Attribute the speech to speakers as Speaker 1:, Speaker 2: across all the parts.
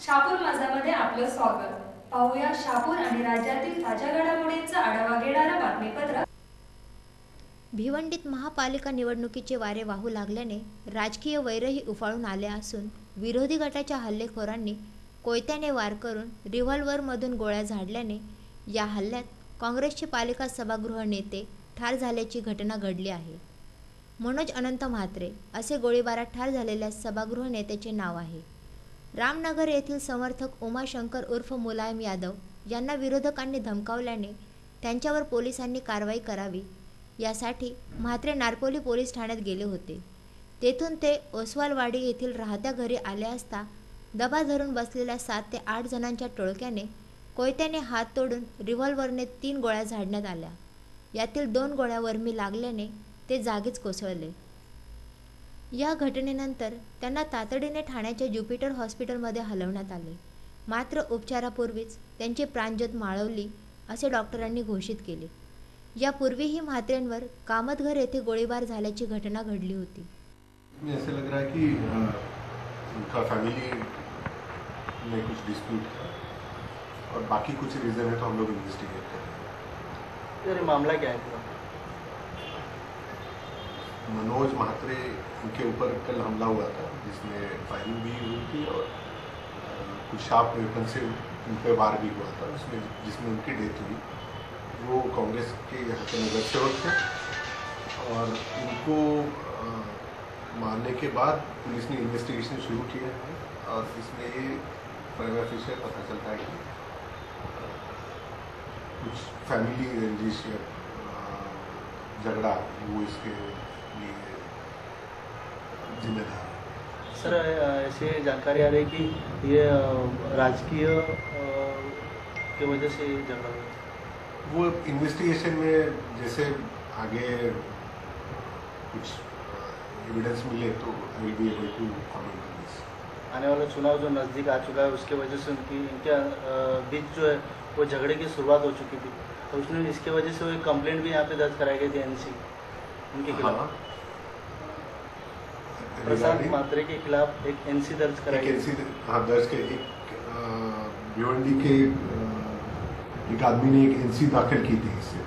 Speaker 1: शहापूर माझामध्ये आपलं स्वागत. पाहूया शहापूर आणि राज्यातील ताज्या घडामोडींचा आढावा घेणारं बातमीपत्र.
Speaker 2: भिवंडीत महापालिका निवडणुकीचे वारे वाहू लागल्याने राजकीय वैरही उफाळून आले असून विरोधी गटाच्या हल्लेखोरांनी कोयत्याने वार करून रिव्हॉल्व्हरमधून गोळ्या झाडल्याने या हल्ल्यात काँग्रेसचे पालिका सभागृह नेते ठार झाल्याची घटना घडली आहे. मनोज अनंत म्हात्रे असे गोळीबारात ठार झालेल्या सभागृह नेत्याचे नाव आहे. रामनगर येथील समर्थक उमाशंकर उर्फ मुलायम यादव यांना विरोधकांनी धमकावल्याने त्यांच्यावर पोलिसांनी कारवाई करावी यासाठी म्हात्रे नारपोली पोलीस ठाण्यात गेले होते. तेथून ते ओसवालवाडी येथील राहत्या घरी आले असता दबा धरून बसलेल्या 7 ते 8 जणांच्या टोळक्याने कोयत्याने हात तोडून रिव्हॉल्व्हरने 3 गोळ्या झाडण्यात आल्या. यातील 2 गोळ्या वरमी लागल्याने ते जागीच कोसळले. या घटनेनंतर त्यांना तातडीने ठाण्याच्या ज्युपिटर हॉस्पिटलमध्ये हलवण्यात आले. मात्र उपचारापूर्वीच त्यांची प्राणज्योत माळवली असे डॉक्टरांनी घोषित केले. यापूर्वीही म्हात्रेंवर कामतघर येथे गोळीबार झाल्याची घटना घडली होती.
Speaker 3: ऐसा लग रहा है कि उनका फैमिली में कुछ डिस्प्यूट है और बाकी कुछ रीजन है तो हम लोग इन्वेस्टिगेट कर रहे हैं।
Speaker 4: ये मामला क्या है पूरा?
Speaker 3: मनोज म्हात्रे उनके ऊपर कल हमला हुआ था जिसमें फायरिंग भी हुई थी और कुछ शार्प वेपन से उन पर वार भी हुआ था उसमें जिसमें उनकी डेथ हुई। वो कांग्रेस के यहाँ के नगर सेवक थे और उनको मारने के बाद पुलिस ने इन्वेस्टिगेशन शुरू किया है और इसमें ये प्राइमा फेशियल पता चलता है कि कुछ फैमिली रंजिश या झगड़ा वो इसके लिए जिम्मेदार है।
Speaker 4: सर, ऐसे जानकारी आ रही है कि ये राजकीय की वजह से झगड़ा हुआ।
Speaker 3: वो इन्वेस्टिगेशन में जैसे आगे कुछ एविडेंस मिले तो I will be able to comment on this.
Speaker 4: आने वाला चुनाव जो नज़दीक आ चुका है उसके वजह से इनके बीच जो है वो झगड़े की शुरुआत हो चुकी थी तो उसने इसके वजह से वो एक कंप्लेंट भी यहाँ पे दर्ज कराई गई थी एनसी उनके खिलाफ। प्रशांत म्हात्रे के खिलाफ एक एनसी दर्ज कराई गई।
Speaker 3: हाँ, दर्ज के एक भिवंडी के एक आदमी ने एक एनसी दाखिल की थी इससे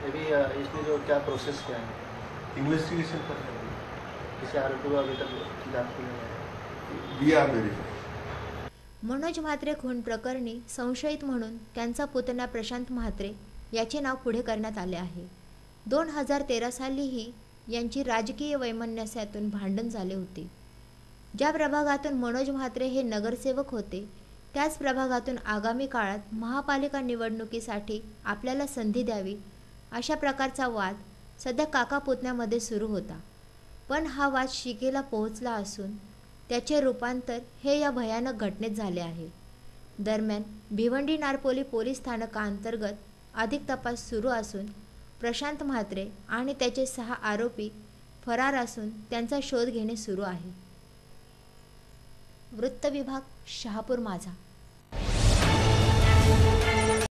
Speaker 4: अभी इसमें जो क्या प्रोसेस क्या है?
Speaker 3: इन्वेस्टिगेशन कर रहे हैं।
Speaker 4: किसी आरोपी को अभी तक जांच की नहीं है।
Speaker 3: We are verifying.
Speaker 2: Manoj Mhatre खून प्रकरणी संशयित म्हणून त्यांचा पुतण्या प्रशांत म्हात्रे याचे नाव पुढे करण्यात आले आहे. 2013 सालीही यांची राजकीय वैमनस्यातून भांडण झाले होते. ज्या प्रभागातून मनोज म्हात्रे हे नगरसेवक होते त्याच प्रभागातून आगामी काळात महापालिका निवडणुकीसाठी आपल्याला संधी द्यावी अशा प्रकारचा वाद सध्या काका पुतण्यामध्ये सुरू होता. पण हा वाद शिगेला पोहोचला असून त्याचे रूपांतर हे या भयानक घटनेत झाले आहे. दरम्यान भिवंडी नारपोली पोलीस स्थानकाअंतर्गत अधिक तपास सुरू असून प्रशांत म्हात्रे आणि त्याचे 6 आरोपी फरार असून त्यांचा शोध घेणे सुरू आहे. वृत्त विभाग, शहापूर माझा.